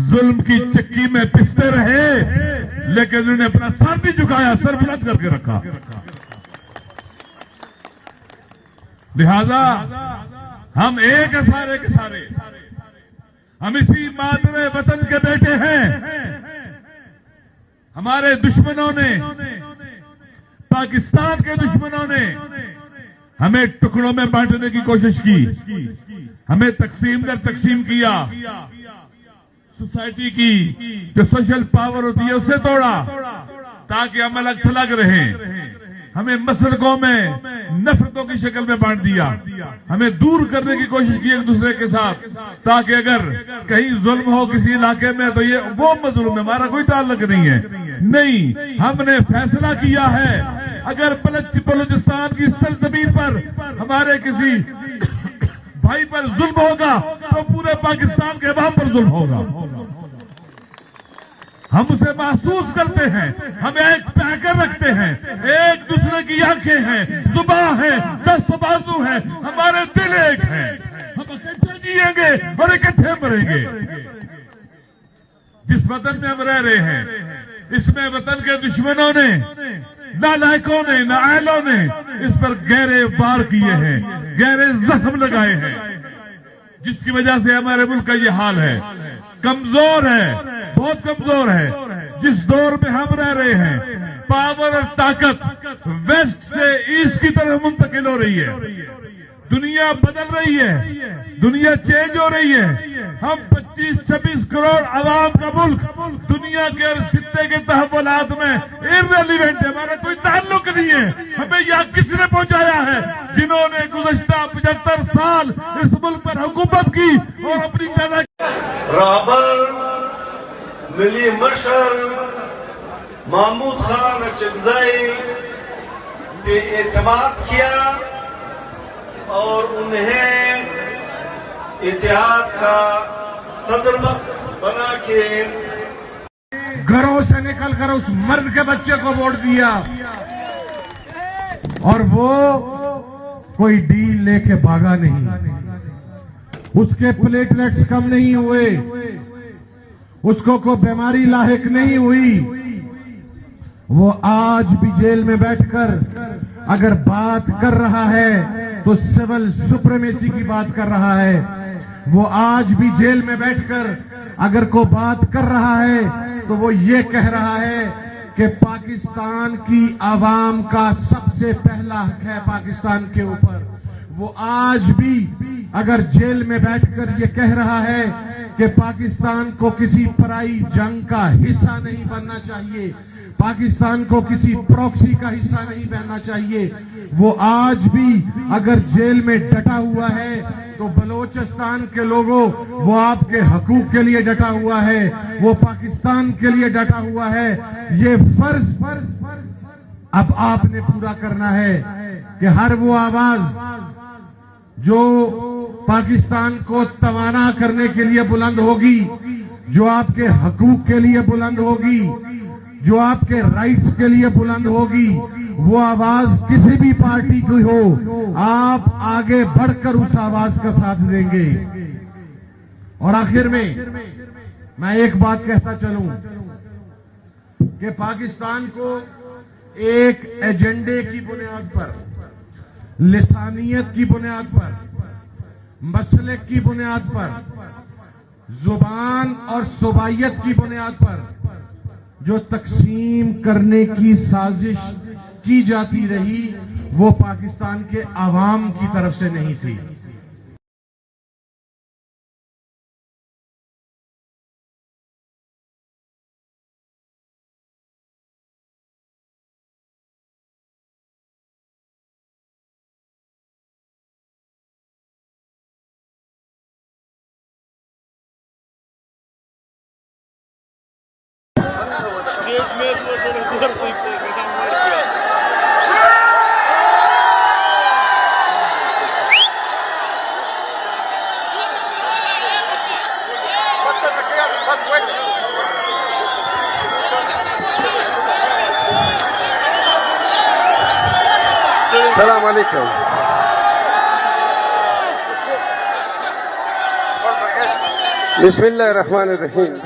ظلم کی چکی میں پستے رہے لیکن انہوں نے اپنا سر بھی جھکایا, سر بلند کر کے رکھا. لہذا ہم ایک ہیں سارے کے سارے, ہم اسی مادر وطن کے بیٹے ہیں. ہمارے دشمنوں نے, پاکستان کے دشمنوں نے ہمیں ٹکڑوں میں بانٹنے کی کوشش کی, ہمیں تقسیم در تقسیم کیا, سوسائٹی کی جو سوشل پاور ہوتی ہے اسے توڑا تاکہ ہم الگ تھلگ رہیں. ہمیں مسلکوں میں نفرتوں کی شکل میں بانٹ دیا, ہمیں دور کرنے کی کوشش کی ایک دوسرے کے ساتھ تاکہ اگر کہیں ظلم ہو کسی علاقے میں تو یہ وہ مظلوم ہے, ہمارا کوئی تعلق نہیں ہے. نہیں, ہم نے فیصلہ کیا ہے اگر بلوچستان کی سرزمین پر ہمارے کسی بھائی پر ظلم ہوگا تو پورے پاکستان کے عوام پر ظلم ہوگا. ہم اسے محسوس کرتے ہیں, ہم ایک پیکر رکھتے ہیں, ایک دوسرے کی آنکھیں ہیں, زبان ہے, 10 بازو ہیں, ہمارے دل ایک ہیں. ہم اکٹھے جیئیں گے اور اکٹھے مریں گے. جس وطن میں ہم رہ رہے ہیں اس میں وطن کے دشمنوں نے, نالائقوں نے, نااہلوں نے اس پر گہرے وار کیے ہیں, گہرے زخم لگائے ہیں, جس کی وجہ سے ہمارے ملک کا یہ حال ہے. کمزور ہے, بہت کمزور ہے. جس دور میں ہم رہ رہے ہیں پاور اور طاقت ویسٹ سے ایسٹ کی طرف منتقل ہو رہی ہے. دنیا بدل رہی ہے, دنیا چینج ہو رہی ہے. ہم 25-26 کروڑ عوام کا ملک دنیا کے خطے کے تحولات میں irrelevant ہے, ہمارا کوئی تعلق نہیں ہے. ہمیں یہاں کس نے پہنچایا ہے؟ جنہوں نے گزشتہ 75 سال اس ملک پر حکومت کی اور اپنی جگہ رابر ملی مشر محمود خان اچکزئی پہ اعتماد کیا اور انہیں اتحاد کا صدر بنا کے گھروں سے نکل کر اس مرد کے بچے کو ووٹ دیا اور وہ کوئی ڈیل لے کے بھاگا نہیں. اس کے پلیٹلیٹس کم نہیں ہوئے, اس کو کوئی بیماری لاحق نہیں ہوئی. وہ آج بھی جیل میں بیٹھ کر اگر بات کر رہا ہے تو سول سپریمیسی کی بات کر رہا ہے. وہ آج بھی جیل میں بیٹھ کر اگر کوئی بات کر رہا ہے تو وہ یہ کہہ رہا ہے کہ پاکستان کی عوام کا سب سے پہلا حق ہے پاکستان کے اوپر. وہ آج بھی اگر جیل میں بیٹھ کر یہ کہہ رہا ہے کہ پاکستان کو کسی پرائی جنگ کا حصہ نہیں بننا چاہیے, پاکستان کو کسی پروکسی کا حصہ نہیں بننا چاہیے. وہ آج بھی اگر جیل میں ڈٹا ہوا ہے تو بلوچستان کے لوگوں وہ آپ کے حقوق کے لیے ڈٹا ہوا ہے, وہ پاکستان کے لیے ڈٹا ہوا ہے. یہ فرض اب آپ نے پورا کرنا ہے کہ ہر وہ آواز جو پاکستان کو توانا کرنے کے لیے بلند ہوگی, جو آپ کے حقوق کے لیے بلند ہوگی, جو آپ کے رائٹس کے لیے بلند ہوگی, وہ آواز کسی بھی پارٹی کی ہو, آپ آگے بڑھ کر اس آواز کا ساتھ دیں گے. اور آخر میں ایک بات کہتا چلوں کہ پاکستان کو ایک ایجنڈے کی بنیاد پر, لسانیت کی بنیاد پر, مسلک کی بنیاد پر, زبان اور صوبائیت کی بنیاد پر جو تقسیم کرنے کی سازش کی جاتی رہی وہ پاکستان کے عوام کی طرف سے نہیں تھی. اسٹیج میں السلام علیکم. بسم الله الرحمن الرحيم.